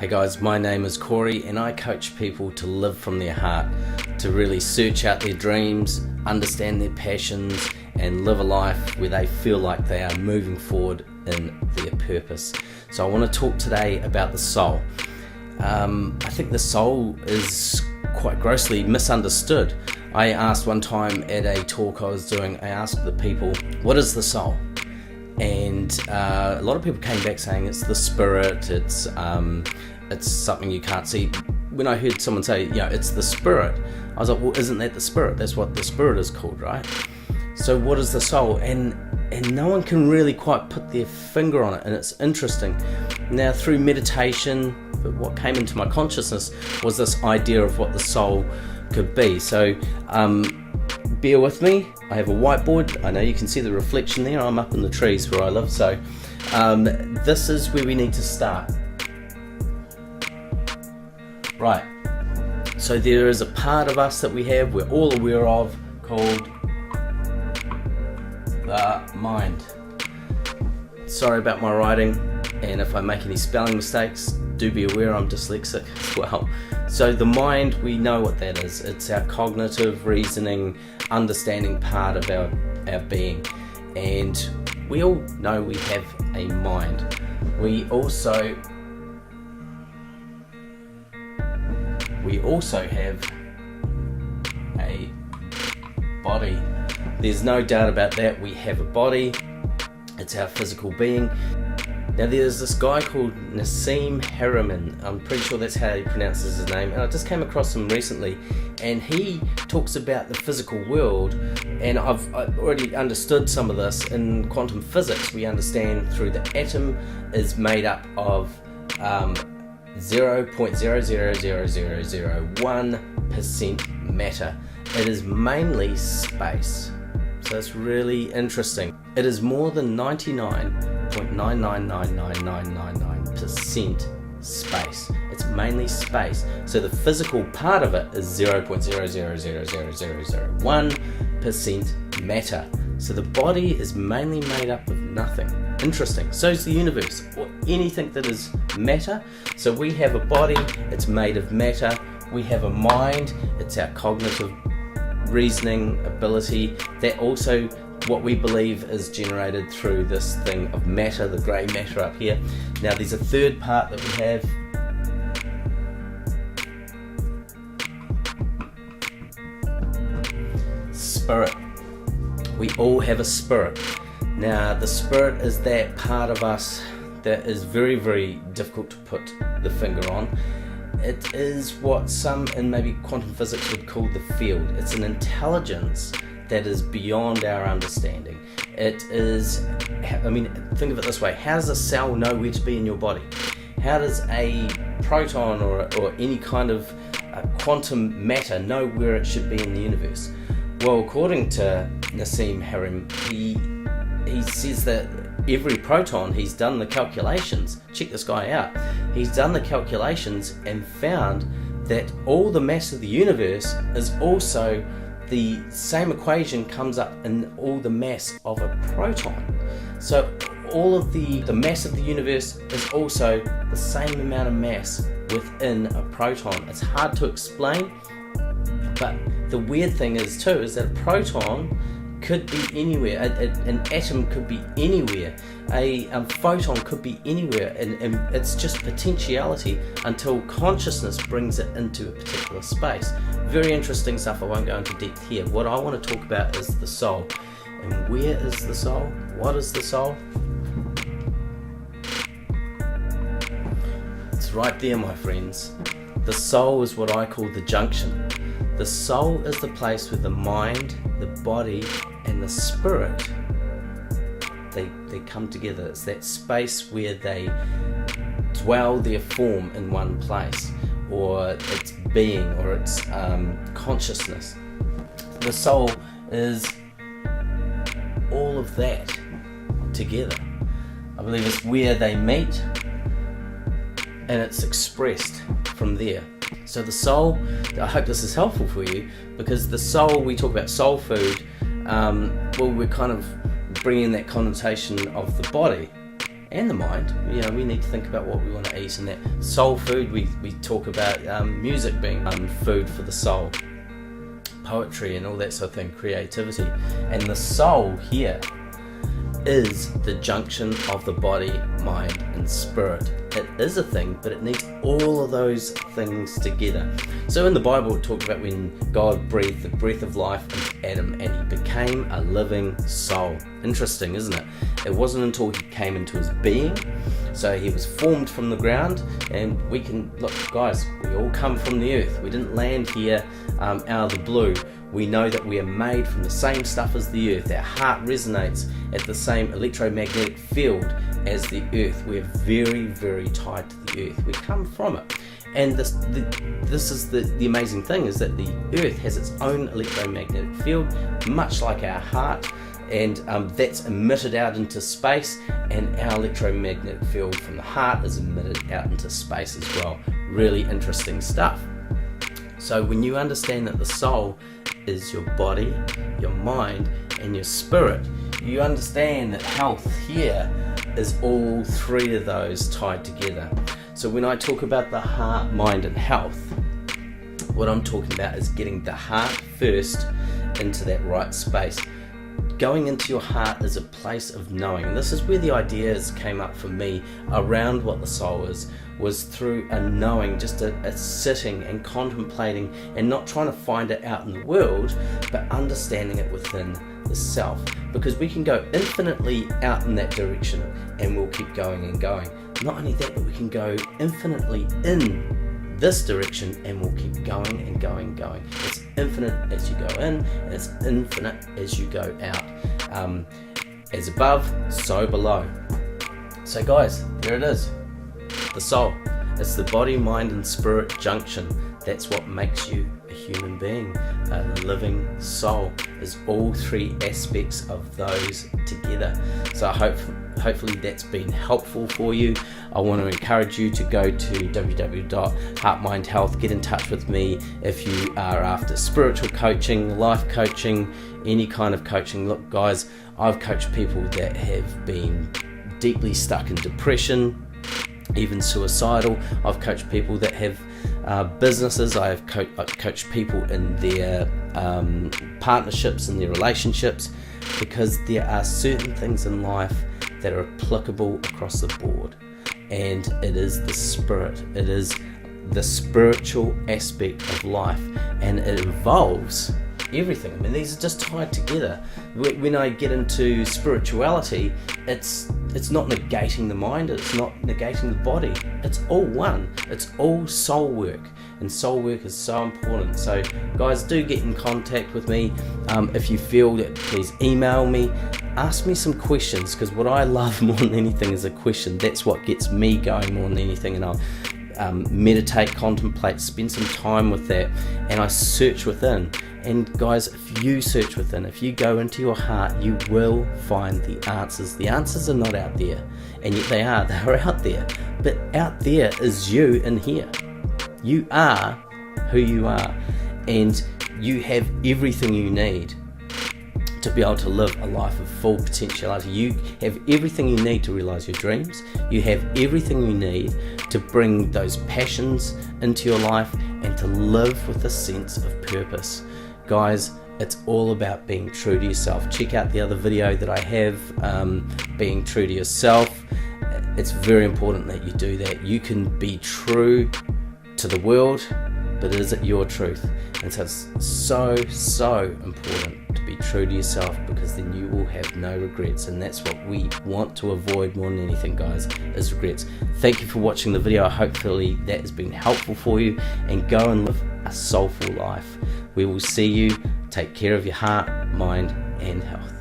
Hey guys, my name is Kori and I coach people to live from their heart, to really search out their dreams, understand their passions and live a life where they feel like they are moving forward in their purpose. So I want to talk today about the soul. I think the soul is quite grossly misunderstood. I asked one time at a talk I was doing, I asked the people, what is the soul? And a lot of people came back saying it's the spirit, it's something you can't see. When I heard someone say, it's the spirit, I was like, well, isn't that the spirit? That's what the spirit is called, right? So what is the soul? And no one can really quite put their finger on it, and it's interesting. Now, through meditation, what came into my consciousness was this idea of what the soul could be. So bear with me. I have a whiteboard. I know you can see the reflection there. I'm up in the trees where I live, so this is where we need to start. Right, so there is a part of us that we have, we're all aware of, called the mind. Sorry about my writing, and if I make any spelling mistakes, do be aware I'm dyslexic as well. So the mind, we know what that is. It's our cognitive, reasoning, understanding part of our being. And we all know we have a mind. We also have a body. There's no doubt about that. We have a body. It's our physical being. Now there's this guy called Nassim Haramein. I'm pretty sure that's how he pronounces his name, and I just came across him recently, and he talks about the physical world, and I've already understood some of this. In quantum physics, we understand through the atom is made up of 0.000001% matter. It is mainly space. So it's really interesting. It is more than 99.9999999% space. It's mainly space. So the physical part of it is 0.00000001% matter. So the body is mainly made up of nothing. Interesting. So is the universe, or anything that is matter. So we have a body, it's made of matter. We have a mind, it's our cognitive reasoning ability. That also what we believe is generated through this thing of matter, the grey matter up here. Now there's a third part that we have. Spirit. We all have a spirit. Now the spirit is that part of us that is very, very difficult to put the finger on. It is what some in maybe quantum physics would call the field. It's an intelligence that is beyond our understanding. It is, think of it this way. How does a cell know where to be in your body? How does a proton or any kind of quantum matter know where it should be in the universe? Well, according to Nassim Haramein, he says that every proton, he's done the calculations. Check this guy out. He's done the calculations and found that all the mass of the universe is also the same equation comes up in all the mass of a proton. So all of the mass of the universe is also the same amount of mass within a proton. It's hard to explain, but the weird thing is that a proton could be anywhere, an atom could be anywhere, a photon could be anywhere, and it's just potentiality until consciousness brings it into a particular space. Very interesting stuff. I won't go into depth here. What I want to talk about is the soul. And where is the soul? What is the soul? It's right there, my friends. The soul is what I call the junction. The soul is the place where the mind, the body, and the spirit, they come together. It's that space where they dwell their form in one place, or its being, or its consciousness. The soul is all of that together. I believe it's where they meet, and it's expressed from there. So the soul, I hope this is helpful for you, because the soul, we talk about soul food, we're kind of bringing that connotation of the body, and the mind. We need to think about what we want to eat, and that soul food, we talk about music being food for the soul, poetry and all that sort of thing, creativity. And the soul here is the junction of the body, mind and spirit. It is a thing, but it needs all of those things together. So in the Bible it talks about when God breathed the breath of life into Adam and he became a living soul. Interesting, isn't it? It wasn't until he came into his being. So he was formed from the ground, and we can look, guys, we all come from the earth. We didn't land here out of the blue. We know that we are made from the same stuff as the earth. Our heart resonates at the same electromagnetic field as the earth. We're very, very tied to the earth. We come from it. And this is the amazing thing, is that the earth has its own electromagnetic field, much like our heart, and that's emitted out into space, and our electromagnetic field from the heart is emitted out into space as well. Really interesting stuff. So when you understand that the soul is your body, your mind and your spirit, you understand that health here is all three of those tied together. So when I talk about the heart, mind and health, what I'm talking about is getting the heart first into that right space. Going into your heart is a place of knowing, and this is where the ideas came up for me around what the soul is, was through a knowing, just a sitting and contemplating, and not trying to find it out in the world, but understanding it within the self. Because we can go infinitely out in that direction and we'll keep going and going. Not only that, but we can go infinitely in this direction and we'll keep going and going and going. It's infinite as you go in, and it's infinite as you go out. As above, so below. So guys, there it is. The soul. It's the body, mind and spirit junction. That's what makes you a human being. A living soul is all three aspects of those together. So I hopefully that's been helpful for you. I want to encourage you to go to www.heartmindhealth. Get in touch with me if you are after spiritual coaching, life coaching, any kind of coaching. Look guys, I've coached people that have been deeply stuck in depression, even suicidal. I've coached people that have businesses. I've coached people in their partnerships and their relationships, because there are certain things in life that are applicable across the board, and it is the spirit. It is the spiritual aspect of life, and it involves everything. I mean, these are just tied together. When I get into spirituality, it's not negating the mind, it's not negating the body. It's all one. It's all soul work, and soul work is so important. So guys, do get in contact with me. If you feel that, please email me. Ask me some questions, because what I love more than anything is a question. That's what gets me going more than anything, and I'll meditate, contemplate, spend some time with that, and I search within. And guys, if you search within, if you go into your heart, you will find the answers. The answers are not out there, and yet they are out there. But out there is you in here. You are who you are, and you have everything you need to be able to live a life of full potentiality. You have everything you need to realize your dreams. You have everything you need to bring those passions into your life and to live with a sense of purpose. Guys, it's all about being true to yourself. Check out the other video that I have, being true to yourself. It's very important that you do that. You can be true to the world, but is it your truth? And so it's so important to be true to yourself, because then you will have no regrets, and that's what we want to avoid more than anything, guys, is regrets. Thank you for watching the video. Hopefully that has been helpful for you, and go and live a soulful life. We will see you. Take care of your heart, mind and health.